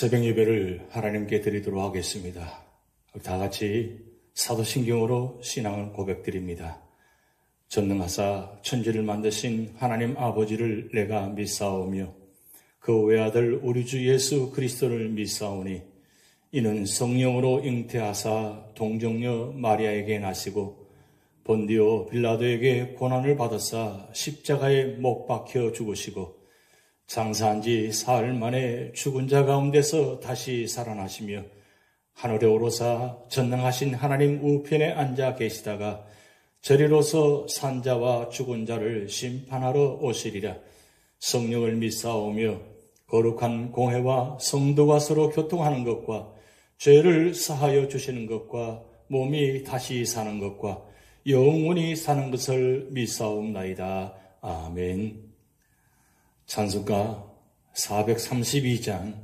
새벽 예배를 하나님께 드리도록 하겠습니다. 다 같이 사도신경으로 신앙을 고백드립니다. 전능하사 천지를 만드신 하나님 아버지를 내가 믿사오며 그 외아들 우리 주 예수 그리스도를 믿사오니 이는 성령으로 잉태하사 동정녀 마리아에게 나시고 본디오 빌라도에게 고난을 받으사 십자가에 못 박혀 죽으시고 장사한 지 사흘 만에 죽은 자 가운데서 다시 살아나시며 하늘에 오르사 전능하신 하나님 우편에 앉아 계시다가 저리로서 산자와 죽은 자를 심판하러 오시리라. 성령을 믿사오며 거룩한 공회와 성도가 서로 교통하는 것과 죄를 사하여 주시는 것과 몸이 다시 사는 것과 영원히 사는 것을 믿사옵나이다. 아멘. 찬송가 432장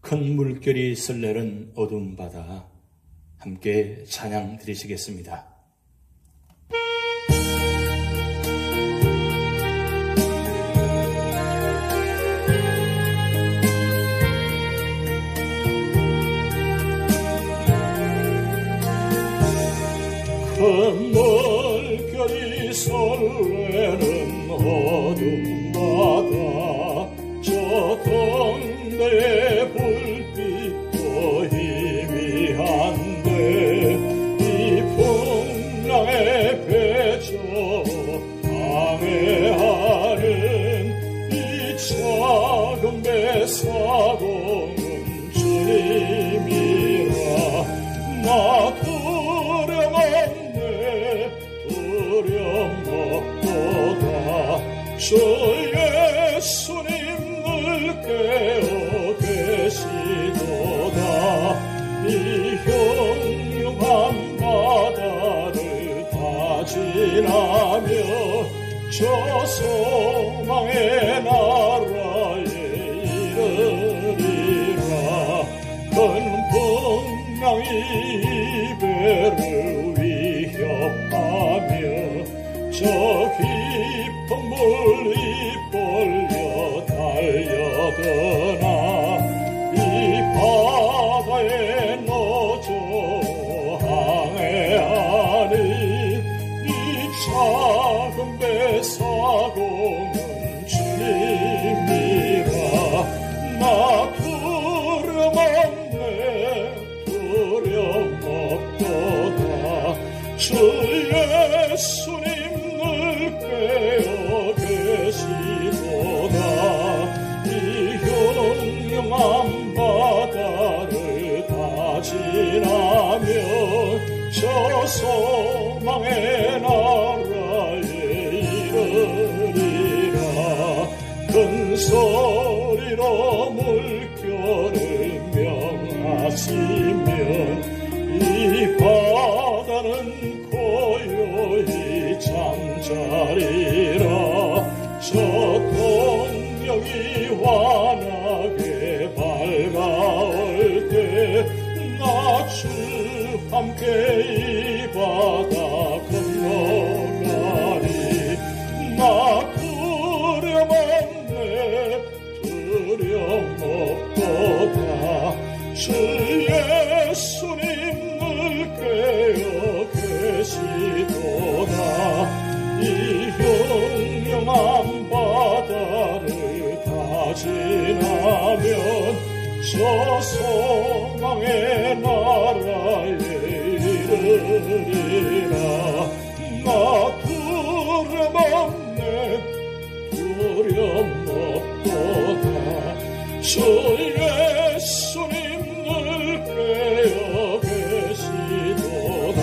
큰 물결이 설레는 어두운 바다, 함께 찬양 드리시겠습니다. 큰 물결이 설레는 어두운 바다, 저 동네의 불빛도 희미한데 이 풍랑에 배쳐 항해하는 이 작은 배 사공은 주님이라. 나 두려움 없도다. 주 예수님 늘 깨어 계시도다. 이 흉흉한 바다를 다 지나며 저 소망의 나라에 이르리라. 큰 풍랑이 이 배를 위협하며 저 깊은 물이 벌려 달려드나 이 바다에 넣어져 항해하니 이 작은 배 사공은 주님이라. 나 두려움 없네, 두려움 없도다. 주 예수님 깨어 계시도다. 이 흉흉한 바다를 다 지나며 저 소망의 나라에 이르리라. 큰 소리로 물결을 명하시면 이 바다는 고요히 잠자리라. 저 동력이 환하게 밝아올 때 나 주 함께 이 바다 건너가리. 나 두려움 없네, 두려움 없도다. 주 예수님 늘 깨어 계시도다. 이 흉흉한 바다를 다 지나면 저 소망의 나라에 이르리라. 나 두려움 없네, 두려움 없도다. 주 예수님 늘 깨어 계시도다.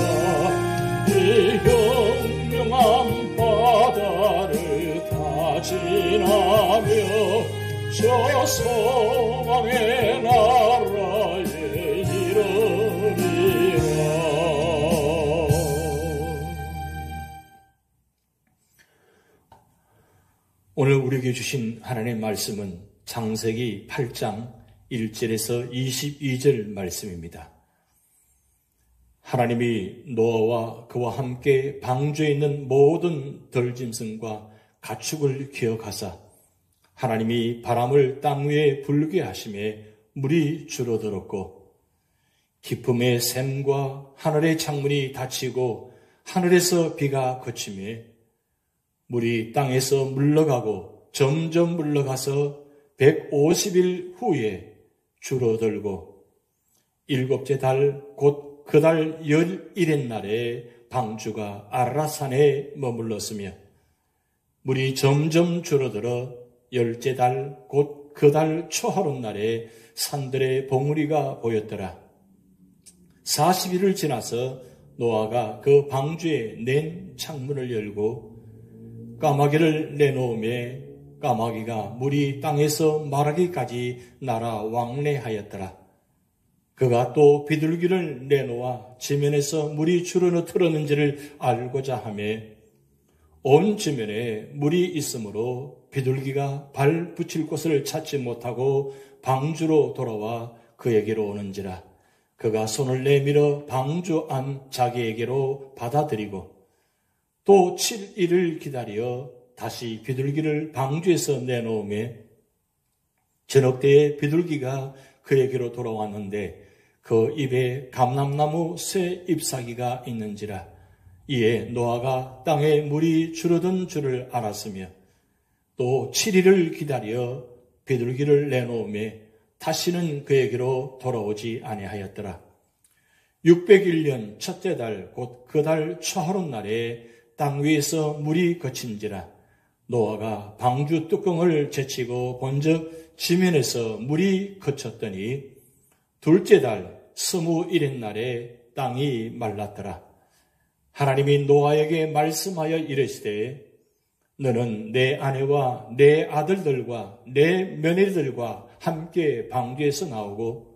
이 흉흉한 바다를 다 지나며 저 소망의 나라에 이르리라. 오늘 우리에게 주신 하나님의 말씀은 창세기 8장 1절에서 22절 말씀입니다. 하나님이 노아와 그와 함께 방주에 있는 모든 들짐승과 가축을 기억하사 하나님이 바람을 땅 위에 불게 하심에 물이 줄어들었고 기품의 샘과 하늘의 창문이 닫히고 하늘에서 비가 그치며 물이 땅에서 물러가고 점점 물러가서 150일 후에 줄어들고 일곱째 달 곧 그 달 11의 날에 방주가 아라산에 머물렀으며 물이 점점 줄어들어 10째 달 곧 그 달 초하룻날에 산들의 봉우리가 보였더라. 40일을 지나서 노아가 그 방주에 낸 창문을 열고 까마귀를 내놓으며 까마귀가 물이 땅에서 마르기까지 날아 왕래하였더라. 그가 또 비둘기를 내놓아 지면에서 물이 줄어너 틀었는지를 알고자 하며 온 지면에 물이 있으므로 비둘기가 발 붙일 곳을 찾지 못하고 방주로 돌아와 그에게로 오는지라. 그가 손을 내밀어 방주 안 자기에게로 받아들이고 또 7일을 기다려 다시 비둘기를 방주에서 내놓으며 저녁 때에 비둘기가 그에게로 돌아왔는데 그 입에 감람나무 새 잎사귀가 있는지라. 이에 노아가 땅에 물이 줄어든 줄을 알았으며 또 7일을 기다려 비둘기를 내놓으며 다시는 그에게로 돌아오지 아니하였더라. 601년 첫째 달 곧 그 달 초하룻날에 땅 위에서 물이 그친지라. 노아가 방주 뚜껑을 제치고 본즉 지면에서 물이 그쳤더니 둘째 달 21일 날에 땅이 말랐더라. 하나님이 노아에게 말씀하여 이르시되 너는 내 아내와 내 아들들과 내 며느리들과 함께 방주에서 나오고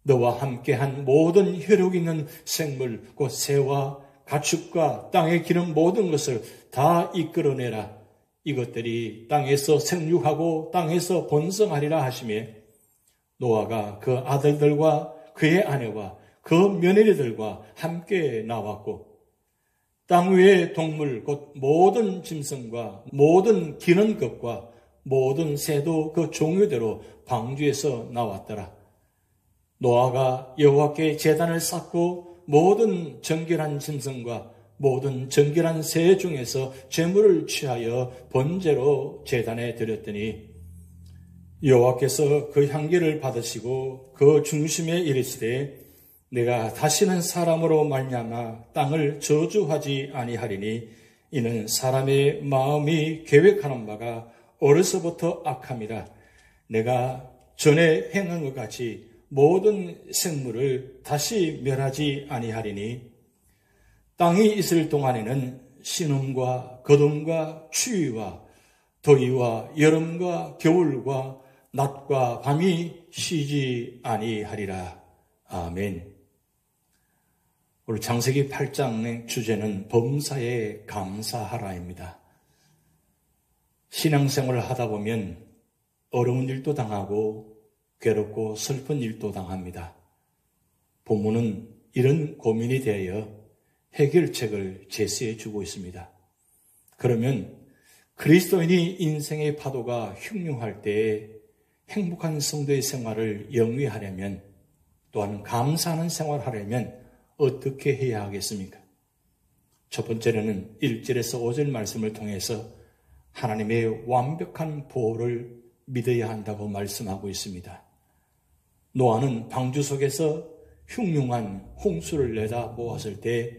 너와 함께한 모든 혈육 있는 생물 곧 새와 가축과 땅에 기는 모든 것을 다 이끌어내라. 이것들이 땅에서 생육하고 땅에서 번성하리라 하시며 노아가 그 아들들과 그의 아내와 그 며느리들과 함께 나왔고 땅 위의 동물 곧 모든 짐승과 모든 기는 것과 모든 새도 그 종류대로 방주에서 나왔더라. 노아가 여호와께 제단을 쌓고 모든 정결한 짐승과 모든 정결한 새 중에서 제물을 취하여 번제로 제단에 드렸더니 여호와께서 그 향기를 받으시고 그 중심에 이르시되 내가 다시는 사람으로 말미암아 땅을 저주하지 아니하리니 이는 사람의 마음이 계획하는 바가 어려서부터 악함이라. 내가 전에 행한 것 같이 모든 생물을 다시 멸하지 아니하리니 땅이 있을 동안에는 신음과 거둠과 추위와 더위와 여름과 겨울과 낮과 밤이 쉬지 아니하리라. 아멘. 오늘 창세기 8장의 주제는 범사에 감사하라입니다. 신앙생활을 하다 보면 어려운 일도 당하고 괴롭고 슬픈 일도 당합니다. 본문은 이런 고민이 대하여 해결책을 제시해 주고 있습니다. 그러면 그리스도인이 인생의 파도가 흉흉할 때에 행복한 성도의 생활을 영위하려면 또한 감사하는 생활을 하려면 어떻게 해야 하겠습니까? 첫 번째로는 1절에서 5절 말씀을 통해서 하나님의 완벽한 보호를 믿어야 한다고 말씀하고 있습니다. 노아는 방주 속에서 흉흉한 홍수를 내다 모았을 때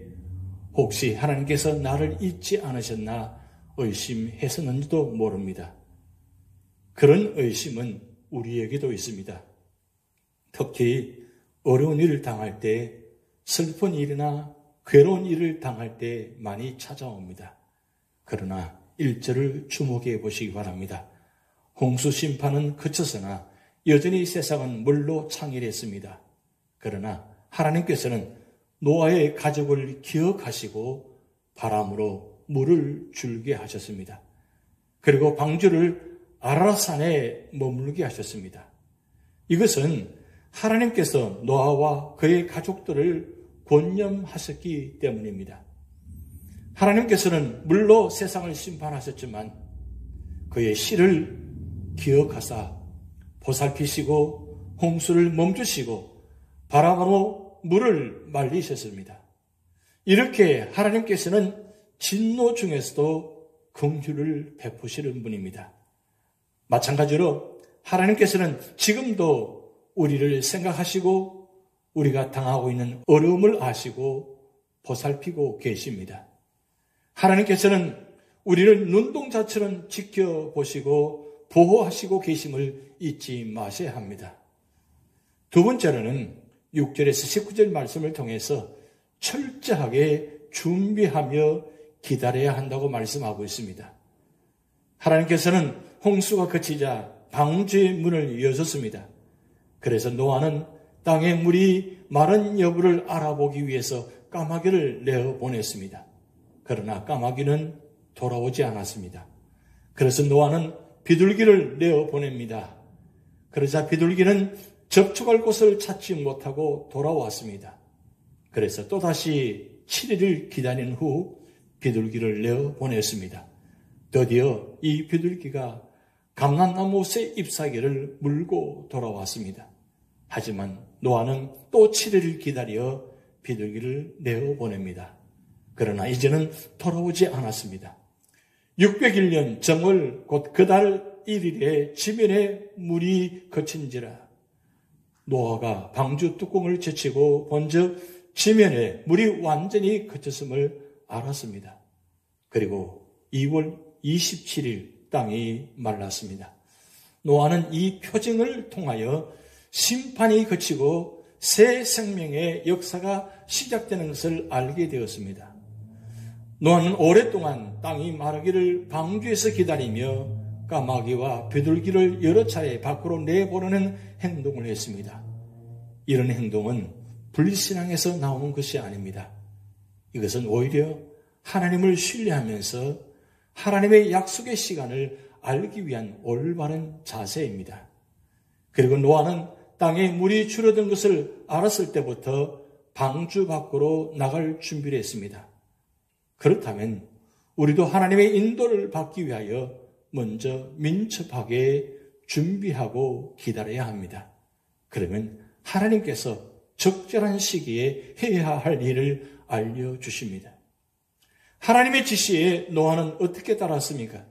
혹시 하나님께서 나를 잊지 않으셨나 의심했었는지도 모릅니다. 그런 의심은 우리에게도 있습니다. 특히 어려운 일을 당할 때, 슬픈 일이나 괴로운 일을 당할 때 많이 찾아옵니다. 그러나 1절을 주목해 보시기 바랍니다. 홍수 심판은 그쳤으나 여전히 세상은 물로 창일했습니다. 그러나 하나님께서는 노아의 가족을 기억하시고 바람으로 물을 줄게 하셨습니다. 그리고 방주를 아라산에 머물게 하셨습니다. 이것은 하나님께서 노아와 그의 가족들을 권념하셨기 때문입니다. 하나님께서는 물로 세상을 심판하셨지만 그의 씨를 기억하사 보살피시고 홍수를 멈추시고 바람으로 물을 말리셨습니다. 이렇게 하나님께서는 진노 중에서도 긍휼을 베푸시는 분입니다. 마찬가지로 하나님께서는 지금도 우리를 생각하시고 우리가 당하고 있는 어려움을 아시고 보살피고 계십니다. 하나님께서는 우리를 눈동자처럼 지켜보시고 보호하시고 계심을 잊지 마셔야 합니다. 두 번째로는 6절에서 19절 말씀을 통해서 철저하게 준비하며 기다려야 한다고 말씀하고 있습니다. 하나님께서는 홍수가 그치자 방주의 문을 여셨습니다. 그래서 노아는 땅의 물이 마른 여부를 알아보기 위해서 까마귀를 내어보냈습니다. 그러나 까마귀는 돌아오지 않았습니다. 그래서 노아는 비둘기를 내어보냅니다. 그러자 비둘기는 접촉할 곳을 찾지 못하고 돌아왔습니다. 그래서 또다시 7일을 기다린 후 비둘기를 내어보냈습니다. 드디어 이 비둘기가 감람나무 새 잎사귀를 물고 돌아왔습니다. 하지만 노아는 또 7일을 기다려 비둘기를 내어보냅니다. 그러나 이제는 돌아오지 않았습니다. 601년 정월 곧 그달 1일에 지면에 물이 거친지라 노아가 방주 뚜껑을 제치고 본즉 지면에 물이 완전히 거쳤음을 알았습니다. 그리고 2월 27일 땅이 말랐습니다. 노아는 이 표징을 통하여 심판이 그치고 새 생명의 역사가 시작되는 것을 알게 되었습니다. 노아는 오랫동안 땅이 마르기를 방주에서 기다리며 까마귀와 비둘기를 여러 차례 밖으로 내보내는 행동을 했습니다. 이런 행동은 불신앙에서 나오는 것이 아닙니다. 이것은 오히려 하나님을 신뢰하면서 하나님의 약속의 시간을 알기 위한 올바른 자세입니다. 그리고 노아는 땅에 물이 줄어든 것을 알았을 때부터 방주 밖으로 나갈 준비를 했습니다. 그렇다면 우리도 하나님의 인도를 받기 위하여 먼저 민첩하게 준비하고 기다려야 합니다. 그러면 하나님께서 적절한 시기에 해야 할 일을 알려주십니다. 하나님의 지시에 노아는 어떻게 따랐습니까?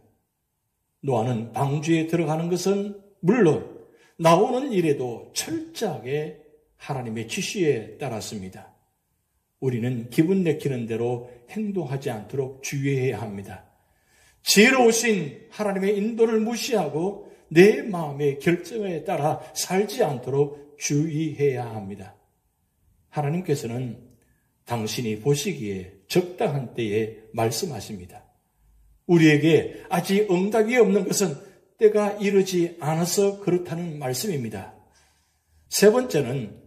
노아는 방주에 들어가는 것은 물론 나오는 일에도 철저하게 하나님의 지시에 따랐습니다. 우리는 기분 내키는 대로 행동하지 않도록 주의해야 합니다. 지혜로우신 하나님의 인도를 무시하고 내 마음의 결정에 따라 살지 않도록 주의해야 합니다. 하나님께서는 당신이 보시기에 적당한 때에 말씀하십니다. 우리에게 아직 응답이 없는 것은 때가 이르지 않아서 그렇다는 말씀입니다. 세 번째는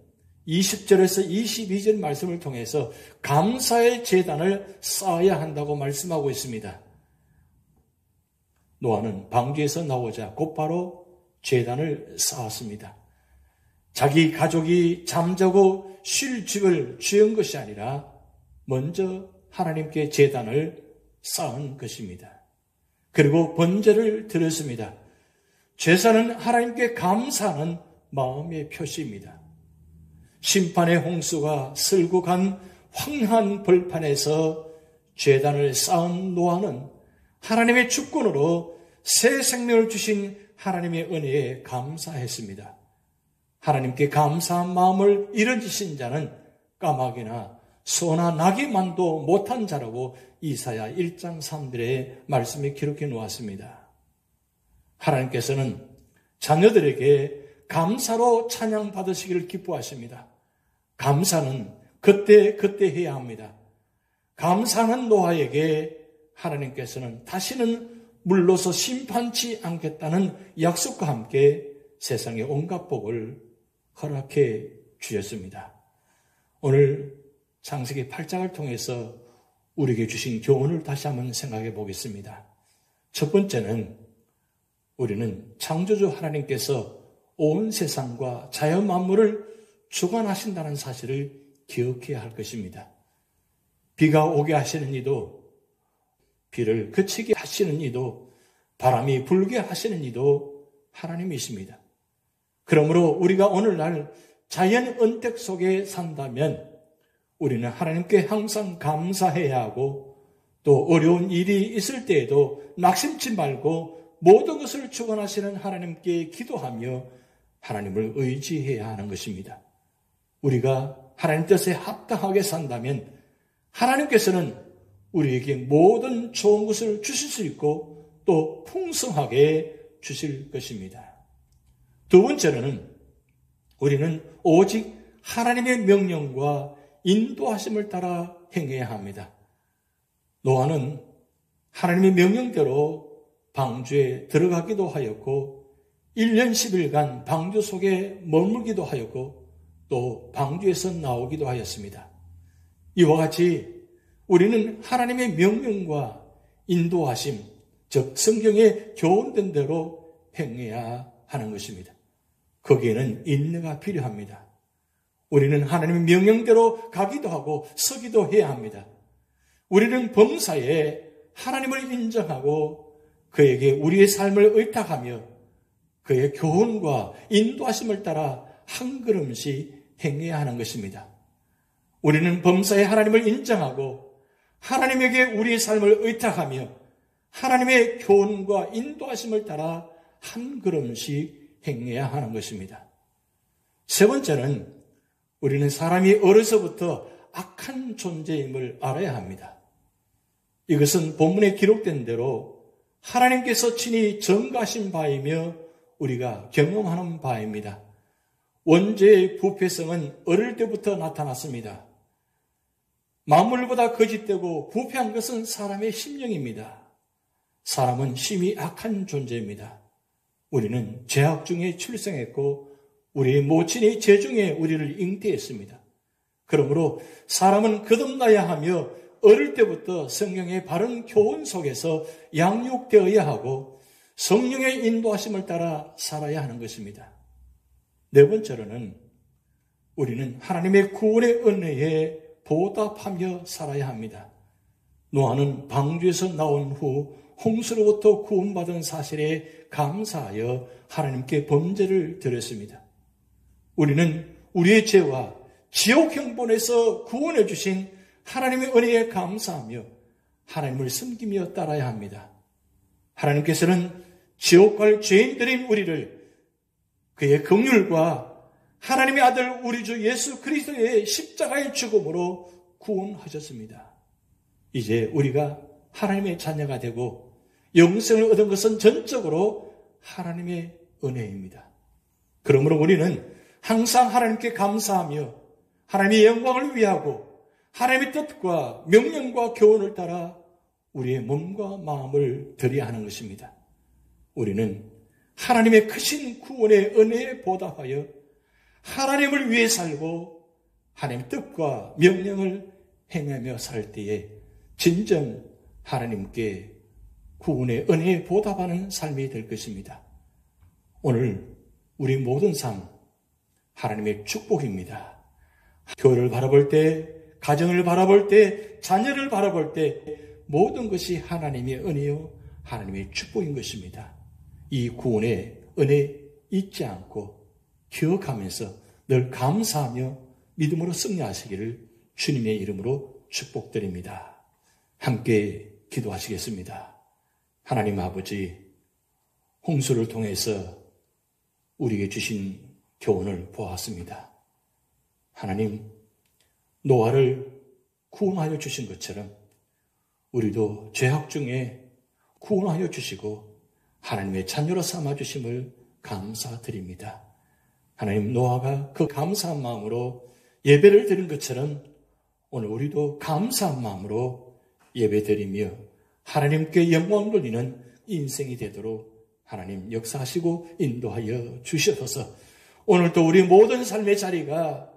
20절에서 22절 말씀을 통해서 감사의 제단을 쌓아야 한다고 말씀하고 있습니다. 노아는 방주에서 나오자 곧바로 제단을 쌓았습니다. 자기 가족이 잠자고 쉴 집을 지은 것이 아니라 먼저 하나님께 제단을 쌓은 것입니다. 그리고 번제를 드렸습니다. 제사는 하나님께 감사하는 마음의 표시입니다. 심판의 홍수가 쓸고 간 황한 벌판에서 제단을 쌓은 노아는 하나님의 주권으로 새 생명을 주신 하나님의 은혜에 감사했습니다. 하나님께 감사한 마음을 잃어지신 자는 까마귀나 소나 나귀만도 못한 자라고 이사야 1장 3절의 말씀에 기록해 놓았습니다. 하나님께서는 자녀들에게 감사로 찬양 받으시기를 기뻐하십니다. 감사는 그때 해야 합니다. 감사하는 노아에게 하나님께서는 다시는 물러서 심판치 않겠다는 약속과 함께 세상의 온갖 복을 허락해 주셨습니다. 오늘 창세기 8장을 통해서 우리에게 주신 교훈을 다시 한번 생각해 보겠습니다. 첫 번째는 우리는 창조주 하나님께서 온 세상과 자연 만물을 주관하신다는 사실을 기억해야 할 것입니다. 비가 오게 하시는 이도, 비를 그치게 하시는 이도, 바람이 불게 하시는 이도 하나님이십니다. 그러므로 우리가 오늘날 자연 은택 속에 산다면 우리는 하나님께 항상 감사해야 하고 또 어려운 일이 있을 때에도 낙심치 말고 모든 것을 주관하시는 하나님께 기도하며 하나님을 의지해야 하는 것입니다. 우리가 하나님 뜻에 합당하게 산다면 하나님께서는 우리에게 모든 좋은 것을 주실 수 있고 또 풍성하게 주실 것입니다. 두 번째로는 우리는 오직 하나님의 명령과 인도하심을 따라 행해야 합니다. 노아는 하나님의 명령대로 방주에 들어가기도 하였고 1년 10일간 방주 속에 머물기도 하였고 또 방주에서 나오기도 하였습니다. 이와 같이 우리는 하나님의 명령과 인도하심, 즉 성경에 교훈된 대로 행해야 하는 것입니다. 거기에는 인내가 필요합니다. 우리는 하나님의 명령대로 가기도 하고 서기도 해야 합니다. 우리는 범사에 하나님을 인정하고 그에게 우리의 삶을 의탁하며 그의 교훈과 인도하심을 따라 한 걸음씩 행해야 하는 것입니다. 우리는 범사에 하나님을 인정하고 하나님에게 우리의 삶을 의탁하며 하나님의 교훈과 인도하심을 따라 한 걸음씩 행해야 하는 것입니다. 세 번째는 우리는 사람이 어려서부터 악한 존재임을 알아야 합니다. 이것은 본문에 기록된 대로 하나님께서 친히 전가하신 바이며 우리가 경험하는 바입니다. 원죄의 부패성은 어릴 때부터 나타났습니다. 만물보다 거짓되고 부패한 것은 사람의 심령입니다. 사람은 심히 악한 존재입니다. 우리는 죄악 중에 출생했고 우리의 모친이 죄 중에 우리를 잉태했습니다. 그러므로 사람은 거듭나야 하며 어릴 때부터 성령의 바른 교훈 속에서 양육되어야 하고 성령의 인도하심을 따라 살아야 하는 것입니다. 네 번째로는 우리는 하나님의 구원의 은혜에 보답하며 살아야 합니다. 노아는 방주에서 나온 후 홍수로부터 구원받은 사실에 감사하여 하나님께 범죄를 드렸습니다. 우리는 우리의 죄와 지옥 형벌에서 구원해 주신 하나님의 은혜에 감사하며 하나님을 섬기며 따라야 합니다. 하나님께서는 지옥 갈 죄인들인 우리를 그의 긍휼과 하나님의 아들 우리 주 예수 그리스도의 십자가의 죽음으로 구원하셨습니다. 이제 우리가 하나님의 자녀가 되고 영생을 얻은 것은 전적으로 하나님의 은혜입니다. 그러므로 우리는 항상 하나님께 감사하며 하나님의 영광을 위하고 하나님의 뜻과 명령과 교훈을 따라 우리의 몸과 마음을 드려야 하는 것입니다. 우리는 하나님의 크신 구원의 은혜에 보답하여 하나님을 위해 살고 하나님의 뜻과 명령을 행하며 살 때에 진정 하나님께 구원의 은혜에 보답하는 삶이 될 것입니다. 오늘 우리 모든 삶 하나님의 축복입니다. 교회를 바라볼 때, 가정을 바라볼 때, 자녀를 바라볼 때 모든 것이 하나님의 은혜요 하나님의 축복인 것입니다. 이 구원의 은혜 잊지 않고 기억하면서 늘 감사하며 믿음으로 승리하시기를 주님의 이름으로 축복드립니다. 함께 기도하시겠습니다. 하나님 아버지, 홍수를 통해서 우리에게 주신 교훈을 보았습니다. 하나님, 노아를 구원하여 주신 것처럼 우리도 죄악 중에 구원하여 주시고 하나님의 자녀로 삼아주심을 감사드립니다. 하나님, 노아가 그 감사한 마음으로 예배를 드린 것처럼 오늘 우리도 감사한 마음으로 예배드리며 하나님께 영광 돌리는 인생이 되도록 하나님 역사하시고 인도하여 주시옵소서. 오늘도 우리 모든 삶의 자리가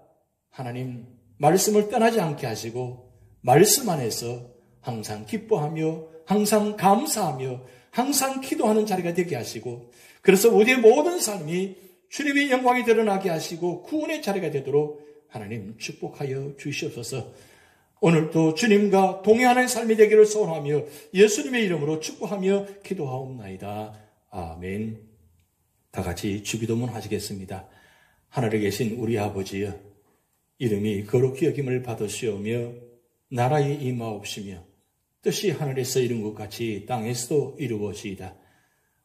하나님 말씀을 떠나지 않게 하시고 말씀 안에서 항상 기뻐하며 항상 감사하며 항상 기도하는 자리가 되게 하시고 그래서 우리의 모든 삶이 주님의 영광이 드러나게 하시고 구원의 자리가 되도록 하나님 축복하여 주시옵소서. 오늘도 주님과 동행하는 삶이 되기를 소원하며 예수님의 이름으로 축복하며 기도하옵나이다. 아멘. 다 같이 주기도문 하시겠습니다. 하늘에 계신 우리 아버지여, 이름이 거룩히 여김을 받으시오며 나라에 임하옵시며 뜻이 하늘에서 이룬 것 같이 땅에서도 이루어지이다.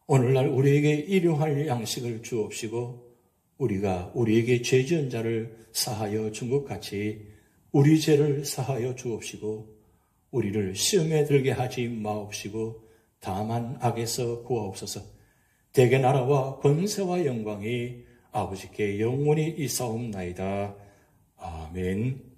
오늘날 우리에게 일용할 양식을 주옵시고 우리가 우리에게 죄 지은 자를 사하여 준 것 같이 우리 죄를 사하여 주옵시고 우리를 시험에 들게 하지 마옵시고 다만 악에서 구하옵소서. 대개 나라와 권세와 영광이 아버지께 영원히 있사옵나이다. 아멘.